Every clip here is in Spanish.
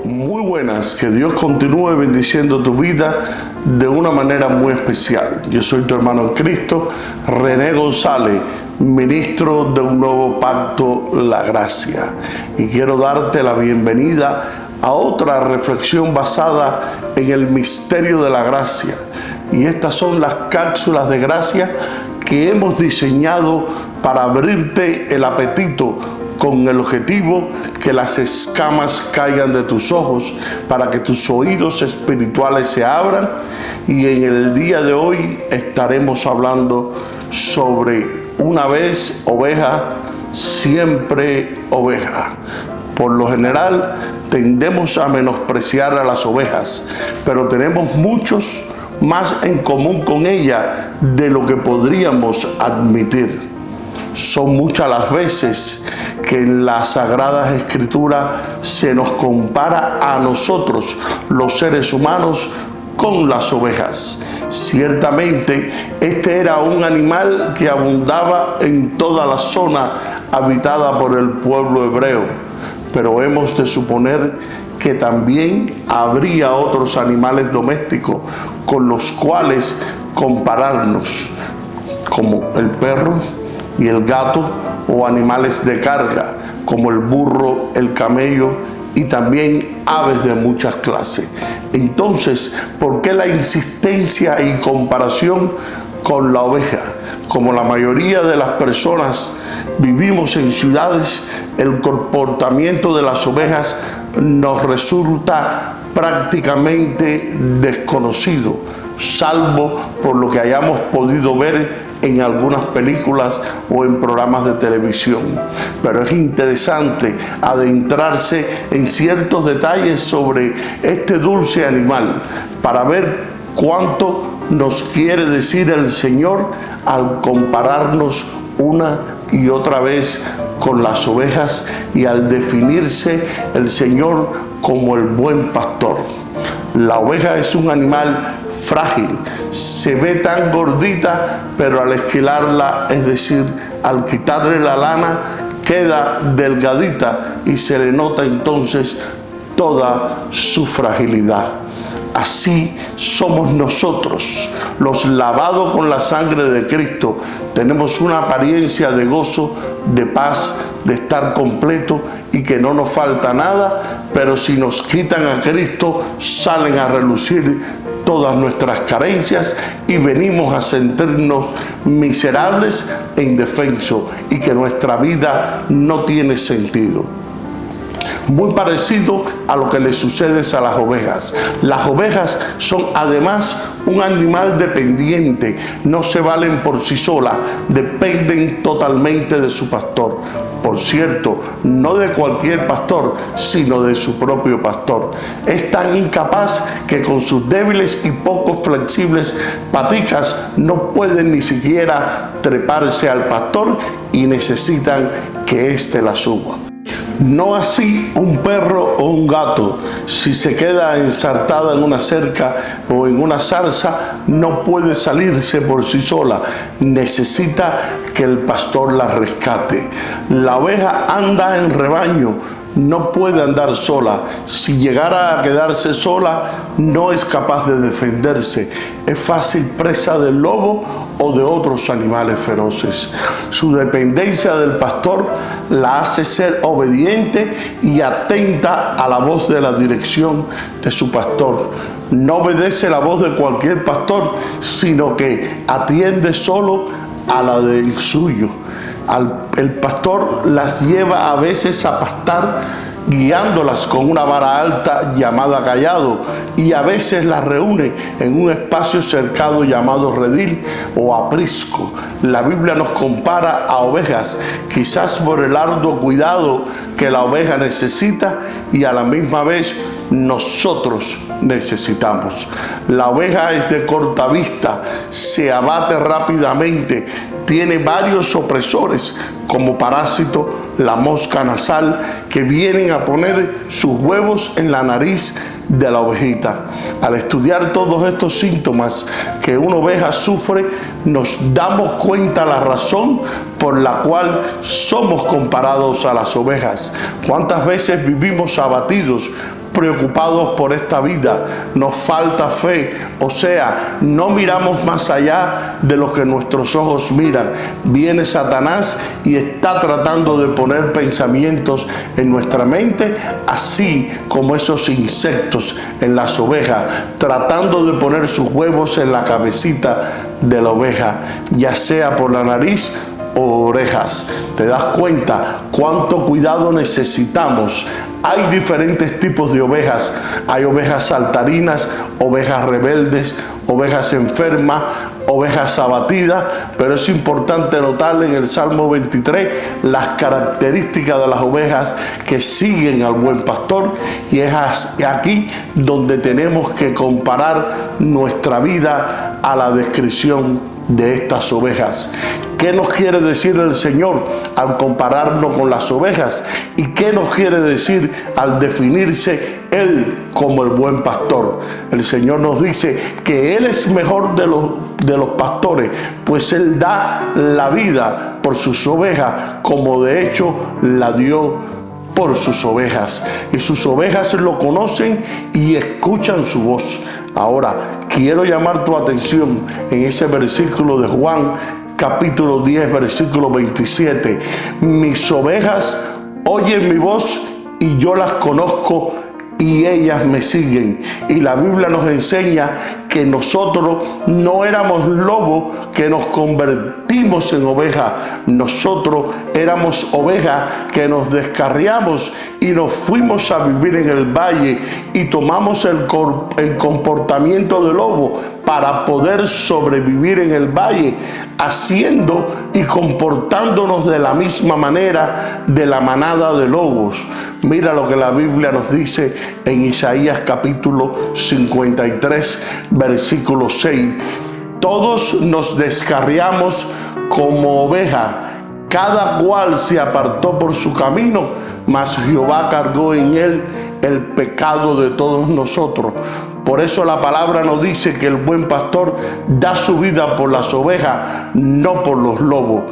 Muy buenas, que Dios continúe bendiciendo tu vida de una manera muy especial. Yo soy tu hermano en Cristo, René González, ministro de un nuevo pacto, la gracia. Y quiero darte la bienvenida a otra reflexión basada en el misterio de la gracia. Y estas son las cápsulas de gracia que hemos diseñado para abrirte el apetito, con el objetivo que las escamas caigan de tus ojos, para que tus oídos espirituales se abran. Y en el día de hoy estaremos hablando sobre una vez oveja, siempre oveja. Por lo general tendemos a menospreciar a las ovejas, pero tenemos muchos más en común con ella de lo que podríamos admitir. Son muchas las veces que en las Sagradas Escrituras se nos compara a nosotros, los seres humanos, con las ovejas. Ciertamente, este era un animal que abundaba en toda la zona habitada por el pueblo hebreo, pero hemos de suponer que también habría otros animales domésticos con los cuales compararnos, como el perro y el gato, o animales de carga como el burro, el camello y también aves de muchas clases. Entonces, ¿por qué la insistencia y comparación con la oveja? Como la mayoría de las personas vivimos en ciudades, el comportamiento de las ovejas nos resulta prácticamente desconocido, salvo por lo que hayamos podido ver en algunas películas o en programas de televisión. Pero es interesante adentrarse en ciertos detalles sobre este dulce animal para ver cuánto nos quiere decir el Señor al compararnos una y otra vez con las ovejas y al definirse el Señor como el buen pastor. La oveja es un animal frágil, se ve tan gordita, pero al esquilarla, es decir, al quitarle la lana, queda delgadita y se le nota entonces toda su fragilidad. Así somos nosotros, los lavados con la sangre de Cristo. Tenemos una apariencia de gozo, de paz, de estar completo y que no nos falta nada, pero si nos quitan a Cristo, salen a relucir todas nuestras carencias y venimos a sentirnos miserables e indefensos y que nuestra vida no tiene sentido. Muy parecido a lo que le sucede a las ovejas. Las ovejas son además un animal dependiente, no se valen por sí solas, dependen totalmente de su pastor. Por cierto, no de cualquier pastor, sino de su propio pastor. Es tan incapaz que con sus débiles y poco flexibles paticas no pueden ni siquiera treparse al pastor y necesitan que éste la suba. No así un perro o un gato. Si se queda ensartada en una cerca o en una zarza, no puede salirse por sí sola. Necesita que el pastor la rescate. La oveja anda en rebaño, no puede andar sola. Si llegara a quedarse sola, no es capaz de defenderse. Es fácil presa del lobo o de otros animales feroces. Su dependencia del pastor la hace ser obediente y atenta a la voz de la dirección de su pastor. No obedece la voz de cualquier pastor, sino que atiende solo a la del suyo. El pastor las lleva a veces a pastar, guiándolas con una vara alta llamada cayado, y a veces las reúne en un espacio cercado llamado redil o aprisco. La Biblia nos compara a ovejas, quizás por el arduo cuidado que la oveja necesita y a la misma vez nosotros necesitamos. La oveja es de corta vista, se abate rápidamente, tiene varios opresores como parásito, la mosca nasal, que vienen a poner sus huevos en la nariz de la ovejita. Al estudiar todos estos síntomas que una oveja sufre, nos damos cuenta la razón por la cual somos comparados a las ovejas. ¿Cuántas veces vivimos abatidos preocupados por esta vida, nos falta fe, o sea, no miramos más allá de lo que nuestros ojos miran. Viene Satanás y está tratando de poner pensamientos en nuestra mente, así como esos insectos en las ovejas, tratando de poner sus huevos en la cabecita de la oveja, ya sea por la nariz o orejas. ¿Te das cuenta cuánto cuidado necesitamos? Hay diferentes tipos de ovejas. Hay ovejas saltarinas, ovejas rebeldes, ovejas enfermas, ovejas abatidas, pero es importante notar en el Salmo 23 las características de las ovejas que siguen al buen pastor, y es aquí donde tenemos que comparar nuestra vida a la descripción de estas ovejas. ¿Qué nos quiere decir el Señor al compararnos con las ovejas? ¿Y qué nos quiere decir al definirse Él como el buen pastor? El Señor nos dice que Él es mejor de los pastores, pues Él da la vida por sus ovejas, como de hecho la dio por sus ovejas. Y sus ovejas lo conocen y escuchan su voz. Ahora, quiero llamar tu atención en ese versículo de Juan, capítulo 10, versículo 27. Mis ovejas oyen mi voz y yo las conozco y ellas me siguen. Y la Biblia nos enseña que nosotros no éramos lobos que nos convertimos en oveja. Nosotros éramos ovejas que nos descarriamos y nos fuimos a vivir en el valle y tomamos el comportamiento de lobo para poder sobrevivir en el valle, haciendo y comportándonos de la misma manera de la manada de lobos. Mira lo que la Biblia nos dice en Isaías capítulo 53, versículo 6. Todos nos descarriamos como oveja, cada cual se apartó por su camino, mas Jehová cargó en él el pecado de todos nosotros. Por eso la palabra nos dice que el buen pastor da su vida por las ovejas, no por los lobos.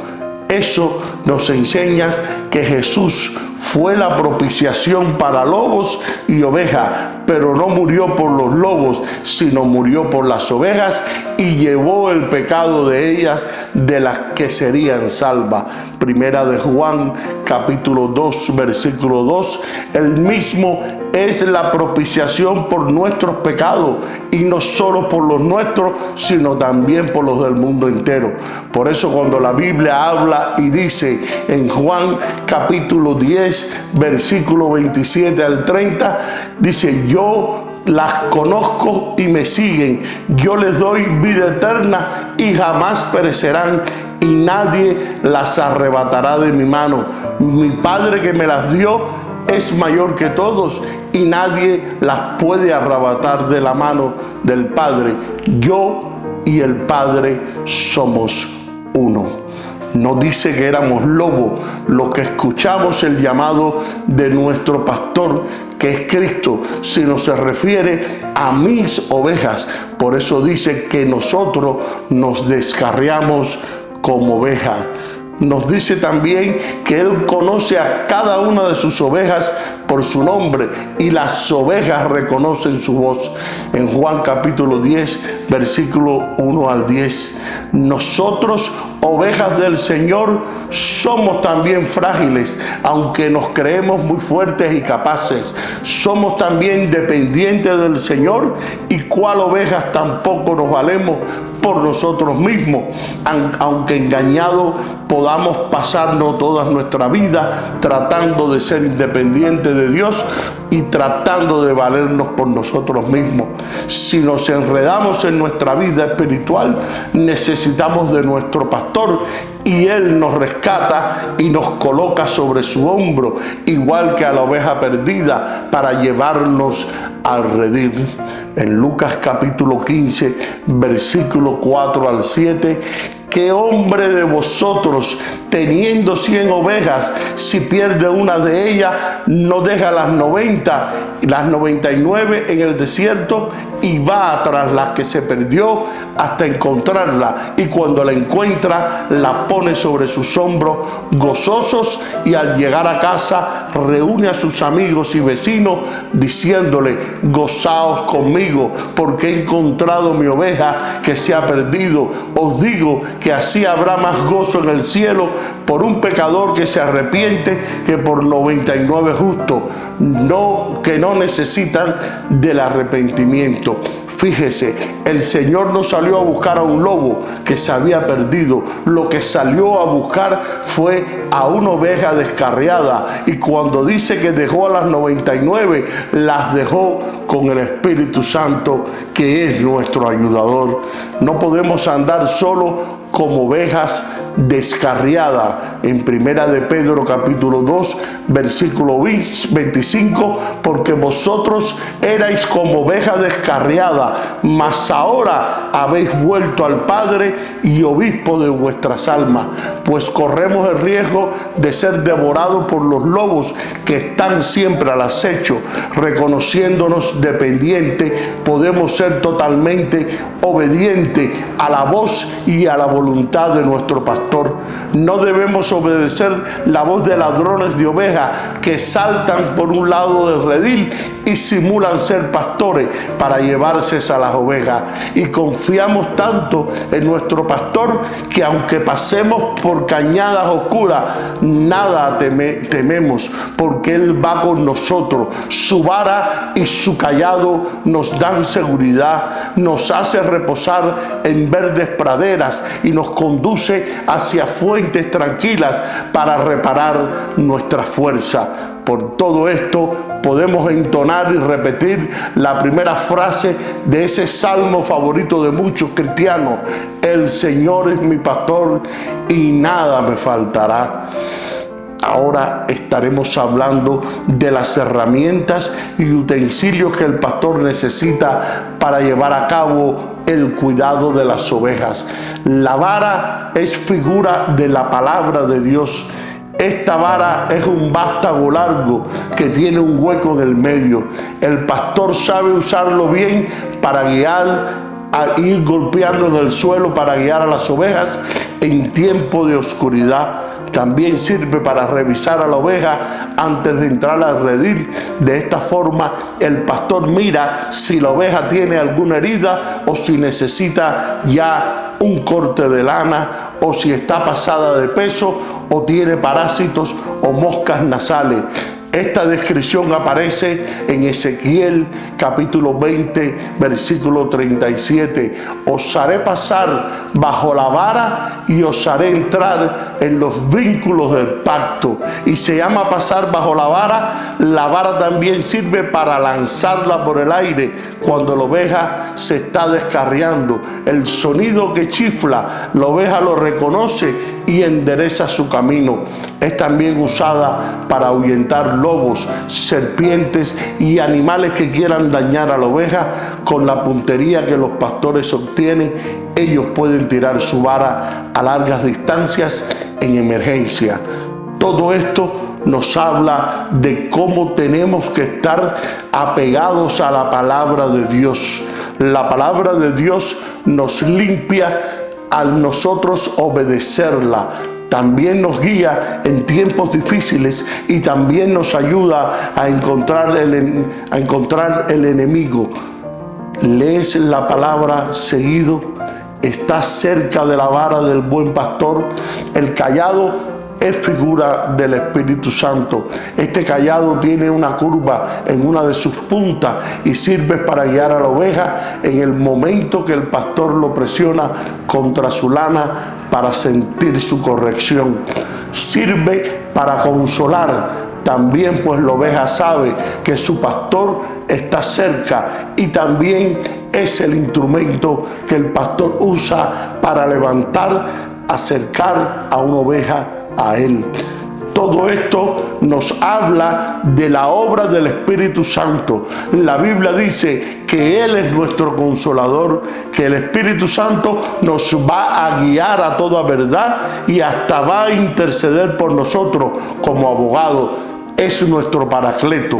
Eso nos enseña que Jesús fue la propiciación para lobos y ovejas, pero no murió por los lobos, sino murió por las ovejas y llevó el pecado de ellas, de las que serían salvas. Primera de Juan, capítulo 2, versículo 2. El mismo es la propiciación por nuestros pecados, y no solo por los nuestros, sino también por los del mundo entero. Por eso cuando la Biblia habla y dice en Juan capítulo 10, versículo 27 al 30, dice: yo las conozco y me siguen, yo les doy vida eterna y jamás perecerán, y nadie las arrebatará de mi mano. Mi Padre que me las dio es mayor que todos, y nadie las puede arrebatar de la mano del Padre. Yo y el Padre somos uno. No dice que éramos lobos los que escuchamos el llamado de nuestro pastor, que es Cristo, sino se refiere a mis ovejas. Por eso dice que nosotros nos descarriamos como ovejas. Nos dice también que Él conoce a cada una de sus ovejas por su nombre, y las ovejas reconocen su voz. En Juan capítulo 10, versículo 1 al 10. Nosotros, ovejas del Señor, somos también frágiles, aunque nos creemos muy fuertes y capaces. Somos también dependientes del Señor, y cuál ovejas tampoco nos valemos por nosotros mismos, aunque engañados podamos pasarnos toda nuestra vida tratando de ser independientes de Dios y tratando de valernos por nosotros mismos. Si nos enredamos en nuestra vida espiritual, necesitamos de nuestro pastor, y Él nos rescata y nos coloca sobre su hombro, igual que a la oveja perdida, para llevarnos al redil. En Lucas capítulo 15, versículo 4 al 7, ¿qué hombre de vosotros, teniendo 100 ovejas, si pierde una de ellas, no deja las 99 en el desierto y va tras la que se perdió hasta encontrarla? Y cuando la encuentra, la pone sobre sus hombros gozosos, y al llegar a casa reúne a sus amigos y vecinos diciéndole: gozaos conmigo, porque he encontrado mi oveja que se ha perdido. Os digo que así habrá más gozo en el cielo por un pecador que se arrepiente que por 99 justos que no necesitan del arrepentimiento. Fíjese, el Señor no salió a buscar a un lobo que se había perdido. Lo que salió a buscar fue a una oveja descarriada, y cuando dice que dejó a las 99, las dejó con el Espíritu Santo, que es nuestro ayudador. No podemos andar solo como ovejas descarriadas. En Primera de Pedro capítulo 2 versículo 25, porque vosotros erais como ovejas descarriadas, mas ahora habéis vuelto al Padre y obispo de vuestras almas, pues corremos el riesgo de ser devorados por los lobos que están siempre al acecho. Reconociéndonos dependientes, podemos ser totalmente obedientes a la voz y a la voluntad de nuestro pastor. No debemos obedecer la voz de ladrones de ovejas que saltan por un lado del redil y simulan ser pastores para llevarse a las ovejas. Y confiamos tanto en nuestro pastor que aunque pasemos por cañadas oscuras, nada tememos, porque Él va con nosotros. Su vara y su cayado nos dan seguridad, nos hace reposar en verdes praderas y nos conduce hacia fuentes tranquilas para reparar nuestra fuerza. Por todo esto podemos entonar y repetir la primera frase de ese salmo favorito de muchos cristianos: el Señor es mi pastor y nada me faltará. Ahora estaremos hablando de las herramientas y utensilios que el pastor necesita para llevar a cabo el cuidado de las ovejas. La vara es figura de la palabra de Dios. Esta vara es un vástago largo que tiene un hueco en el medio. El pastor sabe usarlo bien para guiar, a ir golpeando en el suelo para guiar a las ovejas en tiempo de oscuridad. También sirve para revisar a la oveja antes de entrar al redil. De esta forma, el pastor mira si la oveja tiene alguna herida o si necesita ya un corte de lana, o si está pasada de peso o tiene parásitos o moscas nasales. Esta descripción aparece en Ezequiel capítulo 20 versículo 37. Os haré pasar bajo la vara y os haré entrar en los vínculos del pacto. Y se llama pasar bajo la vara. La vara también sirve para lanzarla por el aire cuando la oveja se está descarriando. El sonido que chifla, la oveja lo reconoce y endereza su camino. Es también usada para ahuyentar lobos, serpientes y animales que quieran dañar a la oveja. Con la puntería que los pastores obtienen, ellos pueden tirar su vara a largas distancias en emergencia. Todo esto nos habla de cómo tenemos que estar apegados a la palabra de Dios. La palabra de Dios nos limpia al nosotros obedecerla. También nos guía en tiempos difíciles y también nos ayuda a encontrar el enemigo. Lees la palabra seguido, estás cerca de la vara del buen pastor. El cayado es figura del Espíritu Santo. Este cayado tiene una curva en una de sus puntas y sirve para guiar a la oveja en el momento que el pastor lo presiona contra su lana para sentir su corrección. Sirve para consolar también, pues la oveja sabe que su pastor está cerca, y también es el instrumento que el pastor usa para levantar, acercar a una oveja a él. Todo esto nos habla de la obra del Espíritu Santo. La Biblia dice que Él es nuestro consolador, que el Espíritu Santo nos va a guiar a toda verdad y hasta va a interceder por nosotros como abogado. Es nuestro paracleto.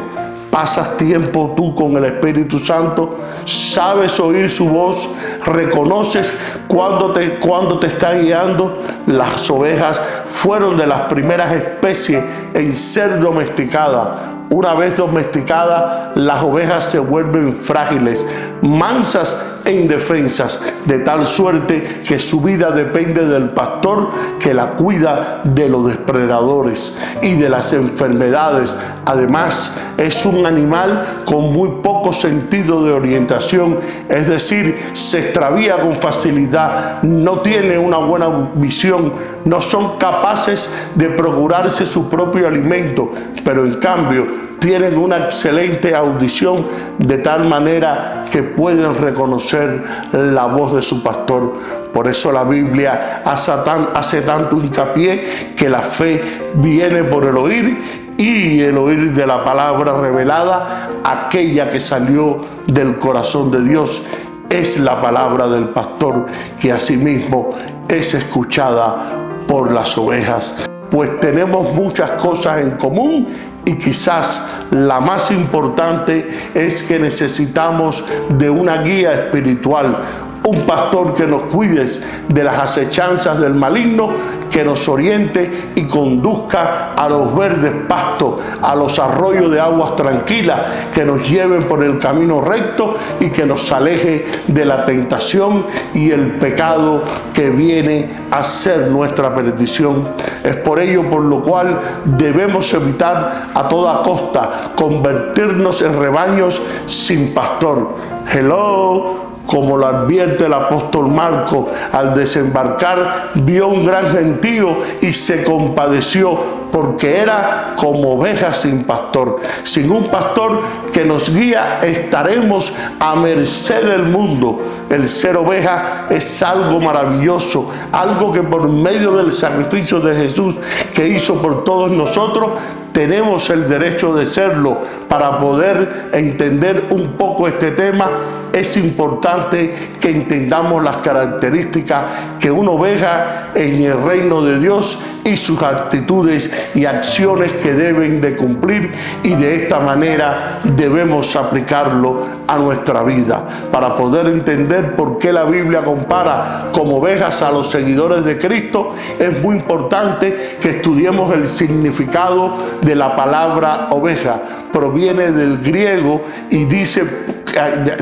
Pasas tiempo tú con el Espíritu Santo, sabes oír su voz, reconoces cuando te está guiando. Las ovejas fueron de las primeras especies en ser domesticadas. Una vez domesticadas, las ovejas se vuelven frágiles, mansas e indefensas, de tal suerte que su vida depende del pastor que la cuida de los depredadores y de las enfermedades. Además, es un animal con muy poco sentido de orientación, es decir, se extravía con facilidad, no tiene una buena visión, no son capaces de procurarse su propio alimento, pero en cambio tienen una excelente audición, de tal manera que pueden reconocer la voz de su pastor. Por eso la Biblia hace tanto hincapié que la fe viene por el oír, y el oír de la palabra revelada, aquella que salió del corazón de Dios. Es la palabra del pastor, que asimismo es escuchada por las ovejas. Pues tenemos muchas cosas en común, y quizás la más importante es que necesitamos de una guía espiritual, un pastor que nos cuide de las acechanzas del maligno, que nos oriente y conduzca a los verdes pastos, a los arroyos de aguas tranquilas, que nos lleven por el camino recto y que nos aleje de la tentación y el pecado que viene a ser nuestra perdición. Es por ello por lo cual debemos evitar a toda costa convertirnos en rebaños sin pastor. Hello. Como lo advierte el apóstol Marcos, al desembarcar vio un gran gentío y se compadeció, porque era como ovejas sin pastor. Sin un pastor que nos guía, estaremos a merced del mundo. El ser oveja es algo maravilloso, algo que por medio del sacrificio de Jesús que hizo por todos nosotros, tenemos el derecho de serlo. Para poder entender un poco este tema, es importante que entendamos las características que una oveja en el reino de Dios y sus actitudes y acciones que deben de cumplir, y de esta manera debemos aplicarlo a nuestra vida. Para poder entender por qué la Biblia compara como ovejas a los seguidores de Cristo, es muy importante que estudiemos el significado de la palabra oveja. Proviene del griego y dice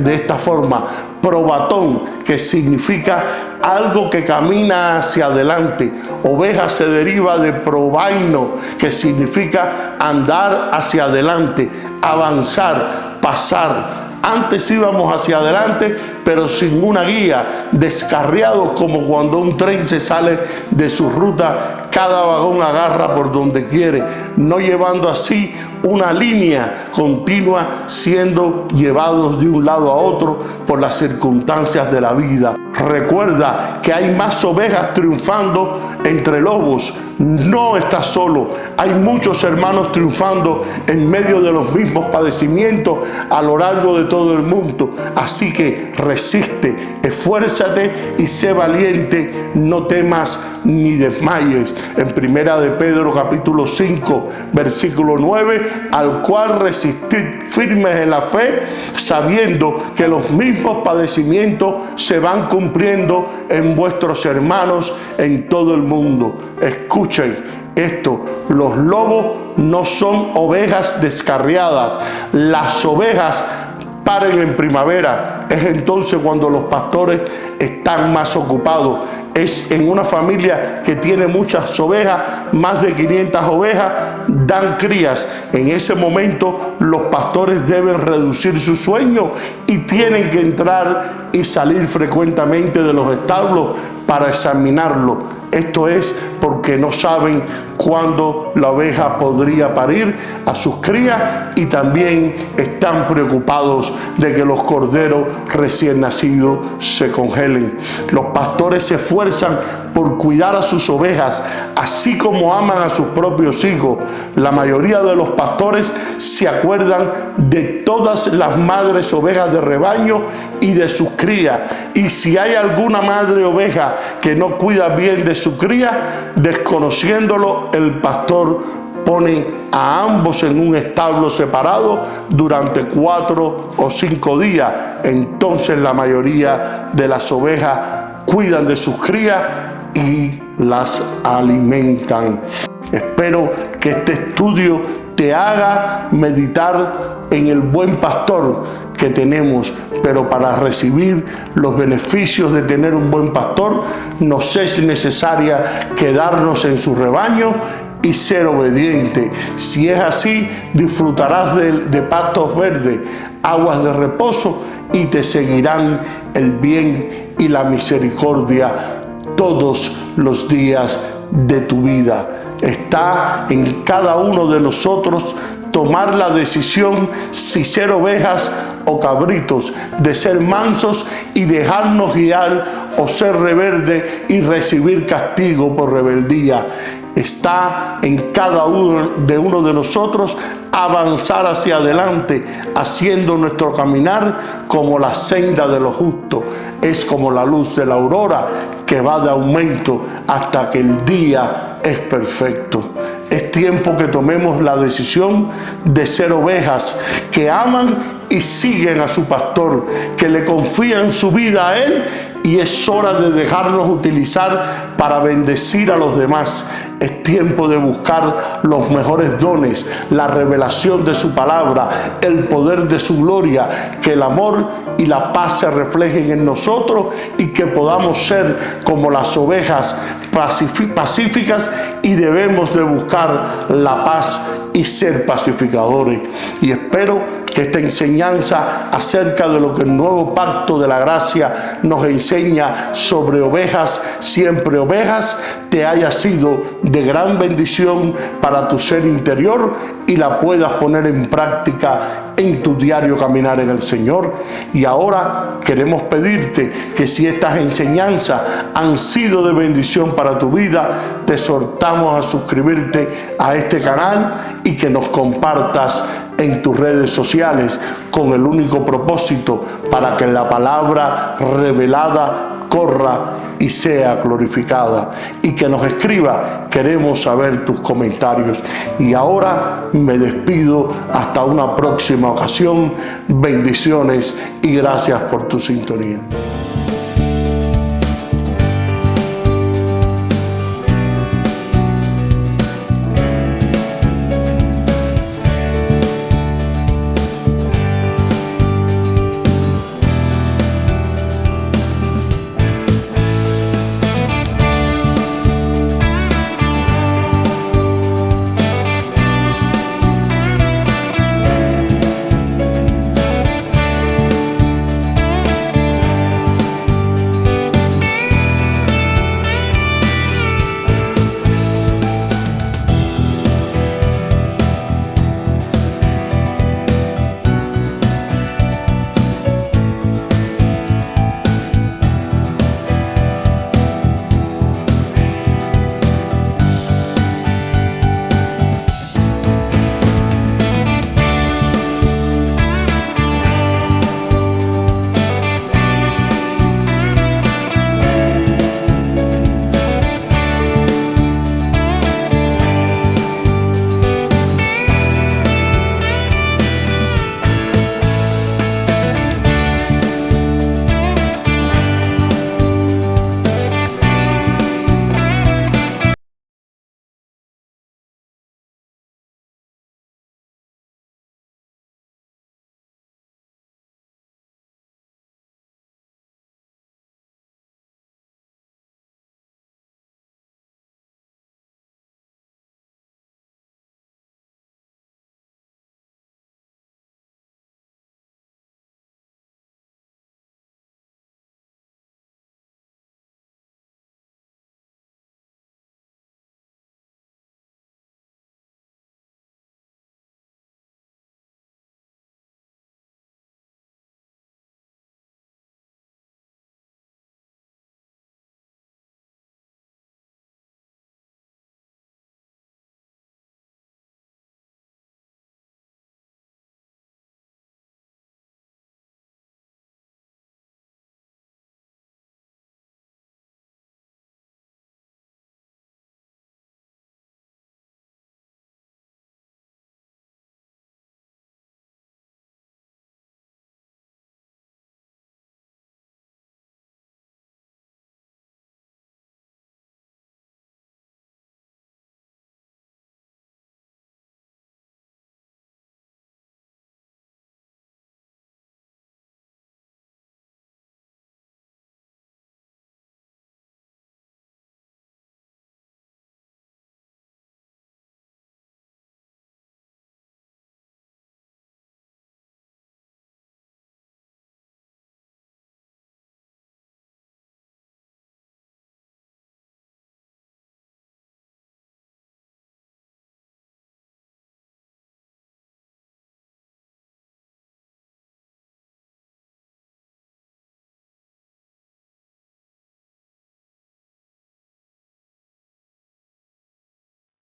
de esta forma: probatón, que significa algo que camina hacia adelante. Oveja se deriva de probaino, que significa andar hacia adelante, avanzar, pasar. Antes íbamos hacia adelante, pero sin una guía, descarriados como cuando un tren se sale de su ruta, cada vagón agarra por donde quiere, no llevando así una línea continua, siendo llevados de un lado a otro por las circunstancias de la vida. Recuerda que hay más ovejas triunfando entre lobos. No estás solo. Hay muchos hermanos triunfando en medio de los mismos padecimientos a lo largo de todo el mundo. Así que resiste, esfuérzate y sé valiente. No temas ni desmayes. En Primera de Pedro capítulo 5 versículo 9, al cual resistid firmes en la fe, sabiendo que los mismos padecimientos se van cumpliendo en vuestros hermanos en todo el mundo. Escuchen esto: los lobos no son ovejas descarriadas. Las ovejas paren en primavera. Es entonces cuando los pastores están más ocupados. Es en una familia que tiene muchas ovejas, más de 500 ovejas, dan crías. En ese momento los pastores deben reducir su sueño y tienen que entrar y salir frecuentemente de los establos para examinarlo. Esto es porque no saben cuándo la oveja podría parir a sus crías, y también están preocupados de que los corderos recién nacidos se congelen. Los pastores se esfuerzan por cuidar a sus ovejas, así como aman a sus propios hijos. La mayoría de los pastores se acuerdan de todas las madres ovejas de rebaño y de sus crías. Y si hay alguna madre oveja que no cuida bien de su cría, desconociéndolo, el pastor pone a ambos en un establo separado durante 4 o 5 días. Entonces la mayoría de las ovejas cuidan de sus crías y las alimentan. Espero que este estudio te haga meditar en el buen pastor que tenemos, pero para recibir los beneficios de tener un buen pastor nos es necesaria quedarnos en su rebaño y ser obediente. Si es así, disfrutarás de pastos verdes, aguas de reposo, y te seguirán el bien y la misericordia todos los días de tu vida. Está en cada uno de nosotros tomar la decisión si ser ovejas o cabritos, de ser mansos y dejarnos guiar, o ser rebelde y recibir castigo por rebeldía. Está en cada uno de nosotros avanzar hacia adelante, haciendo nuestro caminar como la senda de los justos. Es como la luz de la aurora que va de aumento hasta que el día es perfecto. Es tiempo que tomemos la decisión de ser ovejas que aman y siguen a su pastor, que le confían su vida a él, y es hora de dejarnos utilizar para bendecir a los demás. Es tiempo de buscar los mejores dones, la revelación de su palabra, el poder de su gloria, que el amor y la paz se reflejen en nosotros y que podamos ser como las ovejas pacíficas, y debemos de buscar la paz y ser pacificadores. Y espero que esta enseñanza acerca de lo que el nuevo pacto de la gracia nos enseña sobre ovejas, siempre ovejas, te haya sido de gran bendición para tu ser interior y la puedas poner en práctica en tu diario caminar en el Señor. Y ahora queremos pedirte que si estas enseñanzas han sido de bendición para tu vida, te exhortamos a suscribirte a este canal y que nos compartas en tus redes sociales, con el único propósito para que la palabra revelada corra y sea glorificada, y que nos escriba. Queremos saber tus comentarios. Y ahora me despido hasta una próxima ocasión. Bendiciones y gracias por tu sintonía.